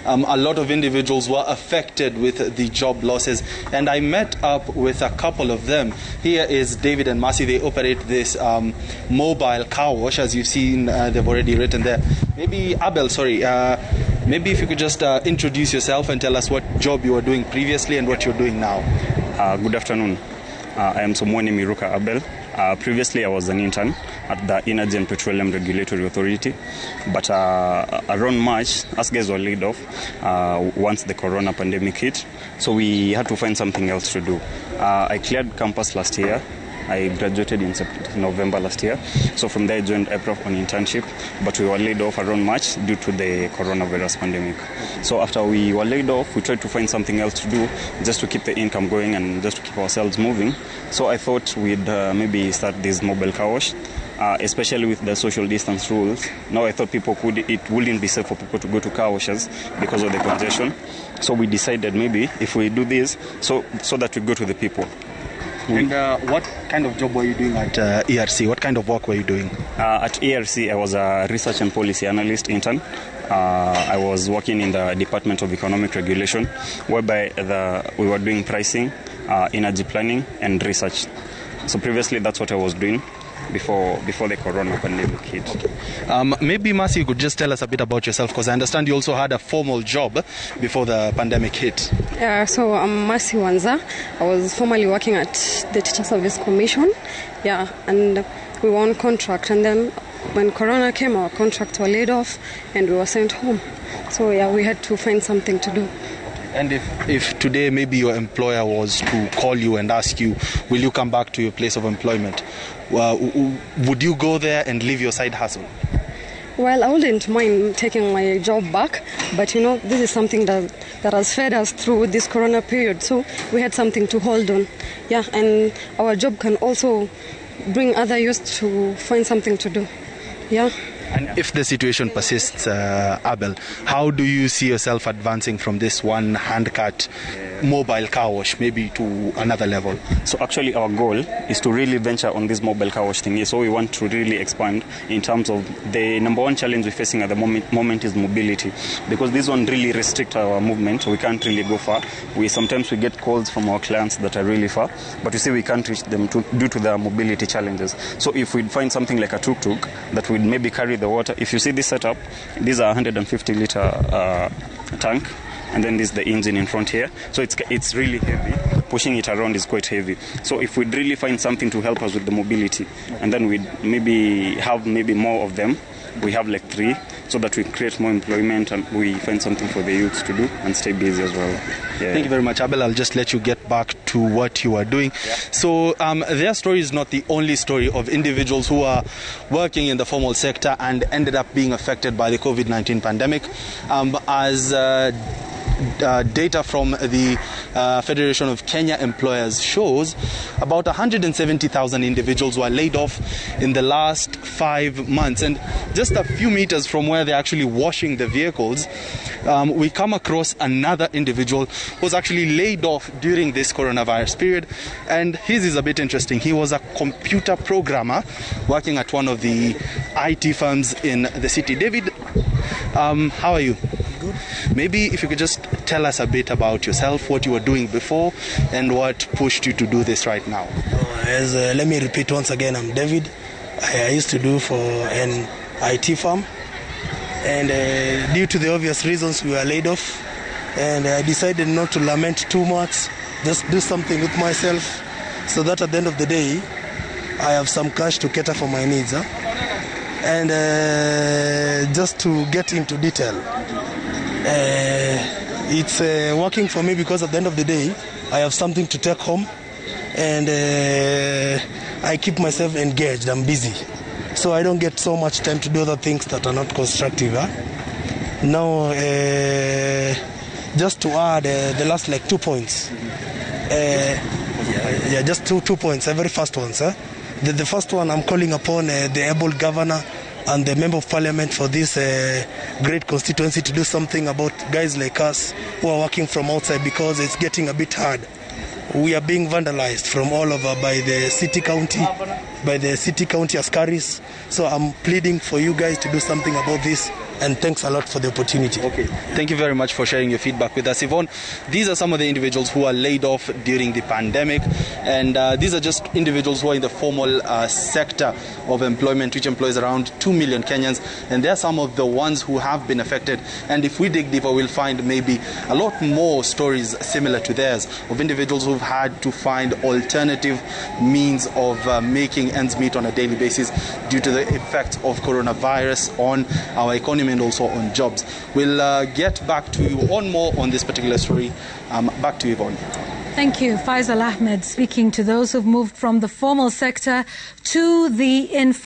a lot of individuals were affected with the job losses, and I met up with a couple of them. Here is David and Mercy. They operate this mobile car wash, as you've seen. They've already written there. Maybe Abel, maybe if you could just introduce yourself and tell us what job you were doing previously and what you're doing now. Good afternoon. I am Somwani Miruka Abel. Previously, I was an intern at the Energy and Petroleum Regulatory Authority. But around March, us guys were laid off once the corona pandemic hit. So we had to find something else to do. I cleared campus last year. I graduated in November last year. So from there, I joined EPROF on internship. But we were laid off around March due to the coronavirus pandemic. So after we were laid off, we tried to find something else to do just to keep the income going and just to keep ourselves moving. So I thought we'd maybe start this mobile car wash, especially with the social distance rules. Now I thought it wouldn't be safe for people to go to car washes because of the congestion. So we decided maybe if we do this, so that we go to the people. And what kind of job were you doing at ERC? What kind of work were you doing? At ERC, I was a research and policy analyst intern. I was working in the Department of Economic Regulation, whereby we were doing pricing, energy planning, and research. So previously, that's what I was doing before the corona pandemic hit. Okay. Maybe, Mercy, you could just tell us a bit about yourself, because I understand you also had a formal job before the pandemic hit. Yeah, so I'm Mercy Wanza. I was formerly working at the Teacher Service Commission. Yeah, and we were on contract. And then when corona came, our contracts were laid off and we were sent home. So, yeah, we had to find something to do. And if today maybe your employer was to call you and ask you, will you come back to your place of employment, would you go there and leave your side hustle? Well, I wouldn't mind taking my job back, but this is something that has fed us through this corona period, so we had something to hold on. Yeah, and our job can also bring other youth to find something to do. Yeah. And if the situation persists, Abel, how do you see yourself advancing from this one hand-cut mobile car wash maybe to another level? So actually our goal is to really venture on this mobile car wash thing. So we want to really expand in terms of the number one challenge we're facing at the moment is mobility, because this one really restricts our movement. We can't really go far. Sometimes we get calls from our clients that are really far, but you see we can't reach them due to the mobility challenges. So if we'd find something like a tuk-tuk that would maybe carry the water. If you see this setup, these are 150-liter tank, and then this is the engine in front here. So it's really heavy. Pushing it around is quite heavy. So if we'd really find something to help us with the mobility, and then we'd maybe have more of them. We have like 3, so that we create more employment and we find something for the youths to do and stay busy as well. Yeah. Thank you very much, Abel. I'll just let you get back to what you are doing. Yeah. So their story is not the only story of individuals who are working in the formal sector and ended up being affected by the COVID-19 pandemic. As data from the Federation of Kenya Employers shows, about 170,000 individuals were laid off in the last 5 months. And just a few meters from where they're actually washing the vehicles, we come across another individual who was actually laid off during this coronavirus period. And his is a bit interesting. He was a computer programmer working at one of the IT firms in the city. David, how are you? Good. Maybe if you could just tell us a bit about yourself, what you were doing before, and what pushed you to do this right now. Let me repeat once again, I'm David. I used to do for an IT firm, and due to the obvious reasons we were laid off, and I decided not to lament too much, just do something with myself, so that at the end of the day, I have some cash to cater for my needs. And just to get into detail, it's working for me because at the end of the day, I have something to take home, and I keep myself engaged. I'm busy, so I don't get so much time to do other things that are not constructive. Now, just to add the last 2 points. Just two points. The very first one, sir. The first one, I'm calling upon the able governor and the member of parliament for this great constituency to do something about guys like us who are working from outside, because it's getting a bit hard. We are being vandalized from all over by the city county askaris. So I'm pleading for you guys to do something about this and thanks a lot for the opportunity. Okay, thank you very much for sharing your feedback with us, Yvonne. These are some of the individuals who are laid off during the pandemic, and these are just individuals who are in the formal sector of employment, which employs around 2 million Kenyans, and they're some of the ones who have been affected. And if we dig deeper, we'll find maybe a lot more stories similar to theirs of individuals who've had to find alternative means of making ends meet on a daily basis due to the effects of coronavirus on our economy and also on jobs. We'll get back to you on more on this particular story. Back to you, Yvonne. Thank you, Faisal Ahmed, speaking to those who've moved from the formal sector to the informal.